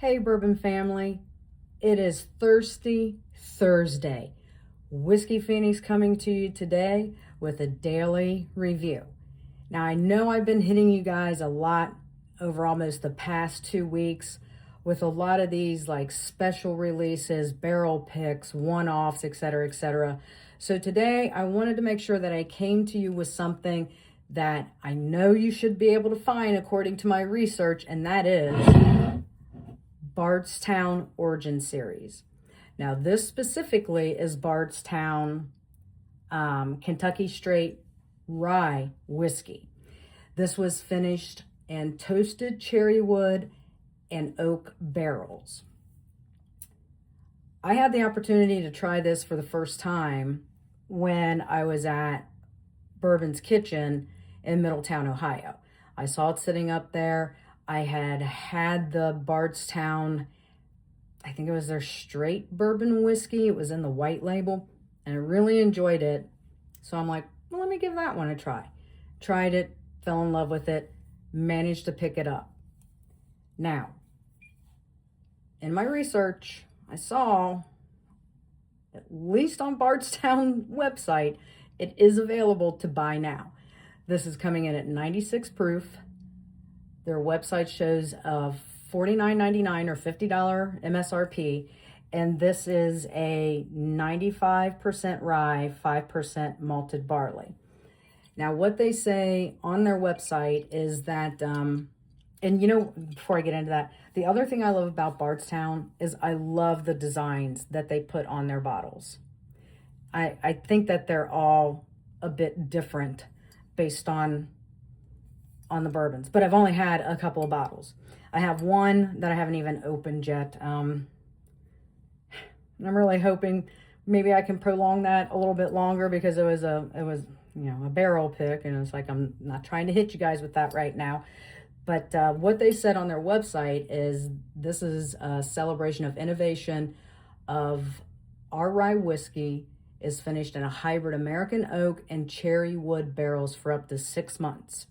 Hey, Bourbon family, it is Thirsty Thursday. Whiskey Phoenix coming to you today with a daily review. Now, I know I've been hitting you guys a lot over almost the past 2 weeks with a lot of these like special releases, barrel picks, one-offs, etc., etc. So today I wanted to make sure that I came to you with something that I know you should be able to find according to my research, and that is Bardstown Origin Series. Now, this specifically is Bardstown Kentucky Straight Rye Whiskey. This was finished in toasted cherry wood and oak barrels. I had the opportunity to try this for the first time when I was at Bourbon's Kitchen in Middletown, Ohio. I saw it sitting up there. I had the Bardstown, I think it was their straight bourbon whiskey. It was in the white label, and I really enjoyed it. So I'm like, well, let me give that one a try. Tried it, fell in love with it, managed to pick it up. Now, in my research, I saw, at least on Bardstown website, it is available to buy now. This is coming in at 96 proof. Their website shows of $49.99 or $50 MSRP, and this is a 95% rye, 5% malted barley. Now, what they say on their website is that, and you know, before I get into that, the other thing I love about Bardstown is I love the designs that they put on their bottles. I think that they're all a bit different based on the bourbons, but I've only had a couple of bottles. I have one that I haven't even opened yet. I'm really hoping maybe I can prolong that a little bit longer because it was a barrel pick, and it's like, I'm not trying to hit you guys with that right now. But what they said on their website is this is a celebration of innovation of our rye whiskey is finished in a hybrid American oak and cherry wood barrels for up to 6 months.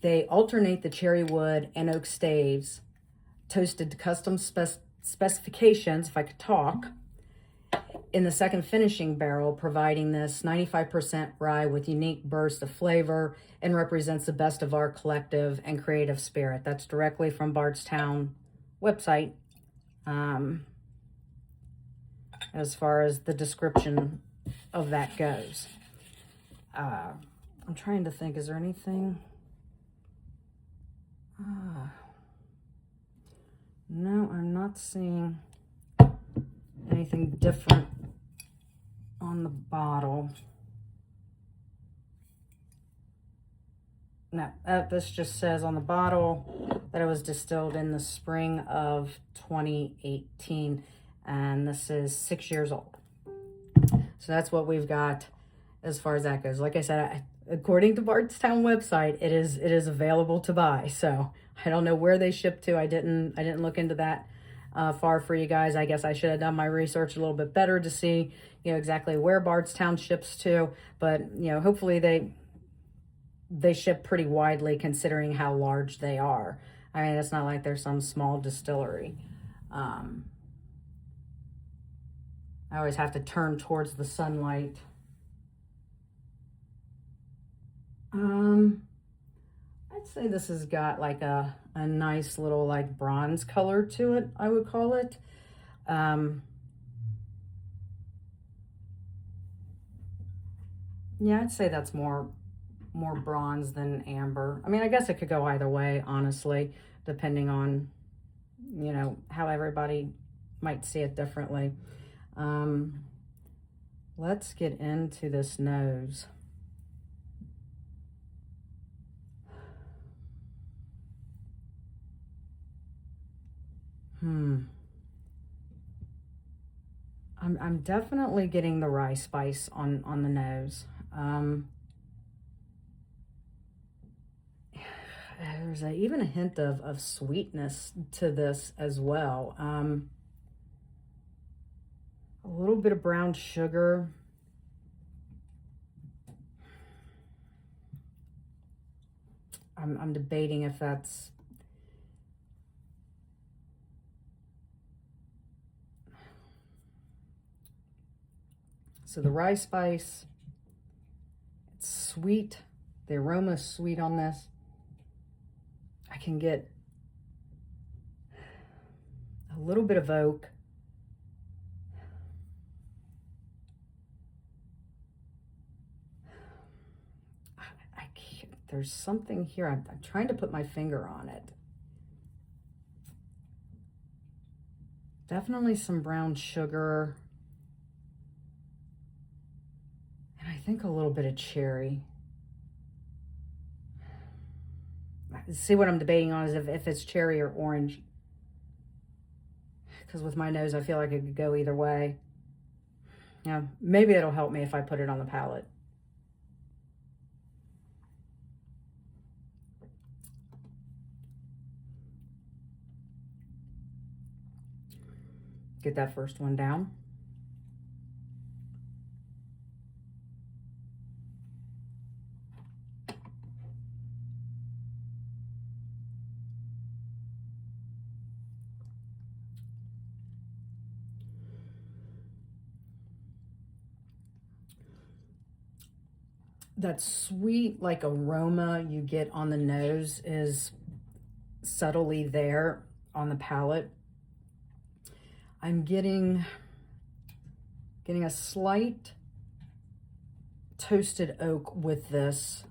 They alternate the cherry wood and oak staves, toasted to custom specifications, if I could talk, in the second finishing barrel, providing this 95% rye with unique burst of flavor and represents the best of our collective and creative spirit. That's directly from Bardstown website. As far as the description of that goes. I'm trying to think, is there anything? No, I'm not seeing anything different on the bottle. No, this just says on the bottle that it was distilled in the spring of 2018, and this is 6 years old. So that's what we've got as far as that goes. Like I said, according to Bardstown website, it is available to buy. So I don't know where they ship to. I didn't look into that far for you guys. I guess I should have done my research a little bit better to see, exactly where Bardstown ships to. But, hopefully they ship pretty widely considering how large they are. I mean, it's not like they're some small distillery. I always have to turn towards the sunlight. I'd say this has got like a nice little like bronze color to it, I would call it. Yeah, I'd say that's more bronze than amber. I mean, I guess it could go either way, honestly, depending on, how everybody might see it differently. Let's get into this nose. I'm definitely getting the rye spice on the nose. There's even a hint of sweetness to this as well. A little bit of brown sugar. I'm debating if that's So the rye spice, it's sweet. The aroma is sweet on this. I can get a little bit of oak. There's something here. I'm trying to put my finger on it. Definitely some brown sugar. And I think a little bit of cherry. See, what I'm debating on is if it's cherry or orange. Because with my nose, I feel like it could go either way. Yeah, maybe it'll help me if I put it on the palate. Get that first one down. That sweet, like, aroma you get on the nose is subtly there on the palate. I'm getting a slight toasted oak with this.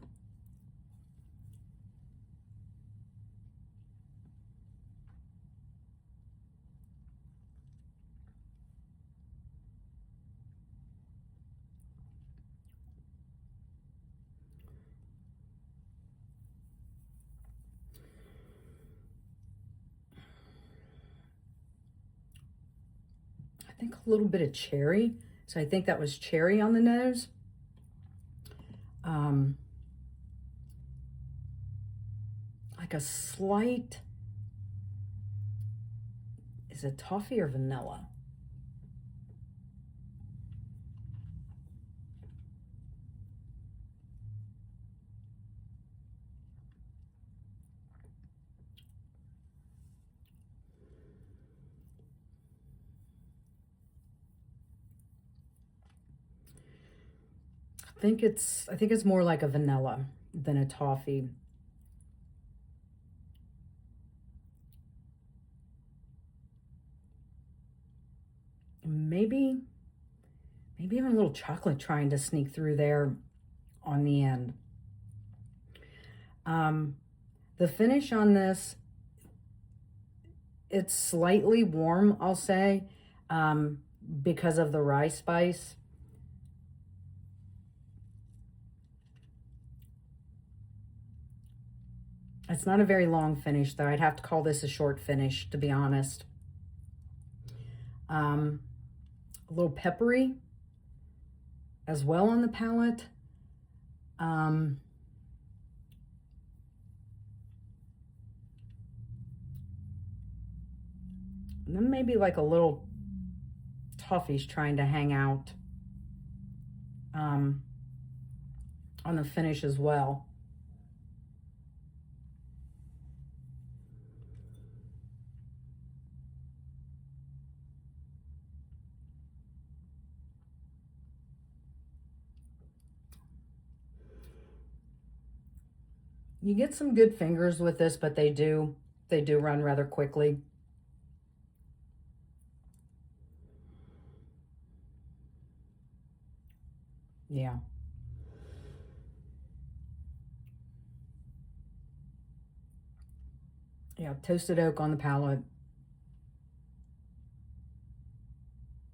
I think a little bit of cherry. So I think that was cherry on the nose. Like a slight, is it toffee or vanilla? I think it's more like a vanilla than a toffee. Maybe even a little chocolate trying to sneak through there on the end. The finish on this, it's slightly warm, I'll say, because of the rye spice. It's not a very long finish, though. I'd have to call this a short finish, to be honest. A little peppery as well on the palate. And then maybe like a little toffee's trying to hang out on the finish as well. You get some good fingers with this, but they do run rather quickly. Yeah. Yeah, toasted oak on the palate.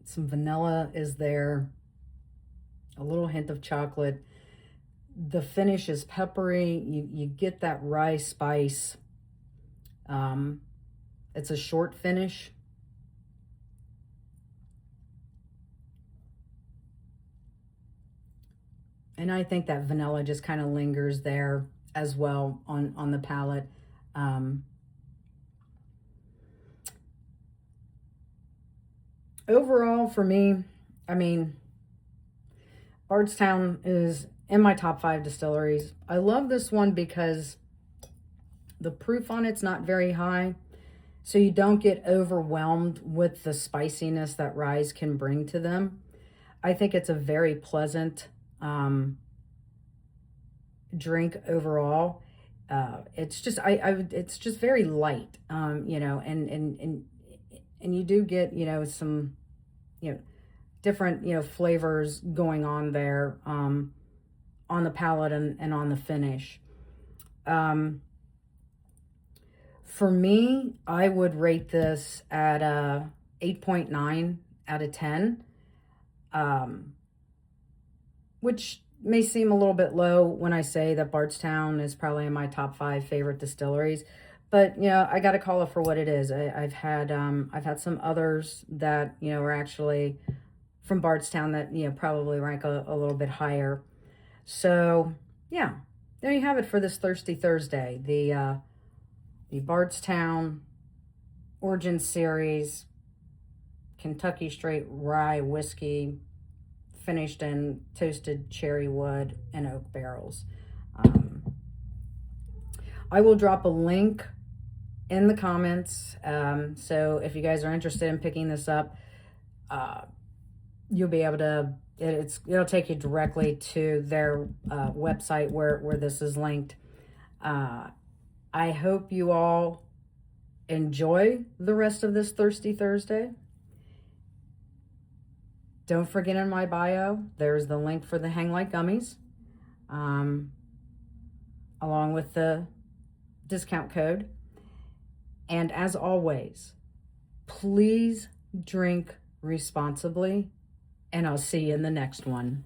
Some vanilla is there. A little hint of chocolate. The finish is peppery. You get that rye spice. It's a short finish. And I think that vanilla just kind of lingers there as well on the palate. Overall, for me, I mean, Bardstown is in my top 5 distilleries. I love this one because the proof on it's not very high, so you don't get overwhelmed with the spiciness that ryes can bring to them. I think it's a very pleasant drink overall. It's just it's just very light, you know, and you do get, you know, some, you know, different, you know, flavors going on there, on the palate and on the finish. Um, for me, I would rate this at a 8.9 out of 10, um, which may seem a little bit low when I say that Bardstown is probably in my top 5 favorite distilleries. But, you know, I got to call it for what it is. I've had some others that, you know, are actually from Bardstown that, you know, probably rank a little bit higher. So, yeah, there you have it for this Thirsty Thursday. The Bardstown Origin Series Kentucky Straight Rye Whiskey, finished in toasted cherry wood and oak barrels. I will drop a link in the comments. So if you guys are interested in picking this up, you'll be able to, it'll take you directly to their website where this is linked. I hope you all enjoy the rest of this Thirsty Thursday. Don't forget, in my bio, there's the link for the Hang Like Gummies, along with the discount code. And as always, please drink responsibly, and I'll see you in the next one.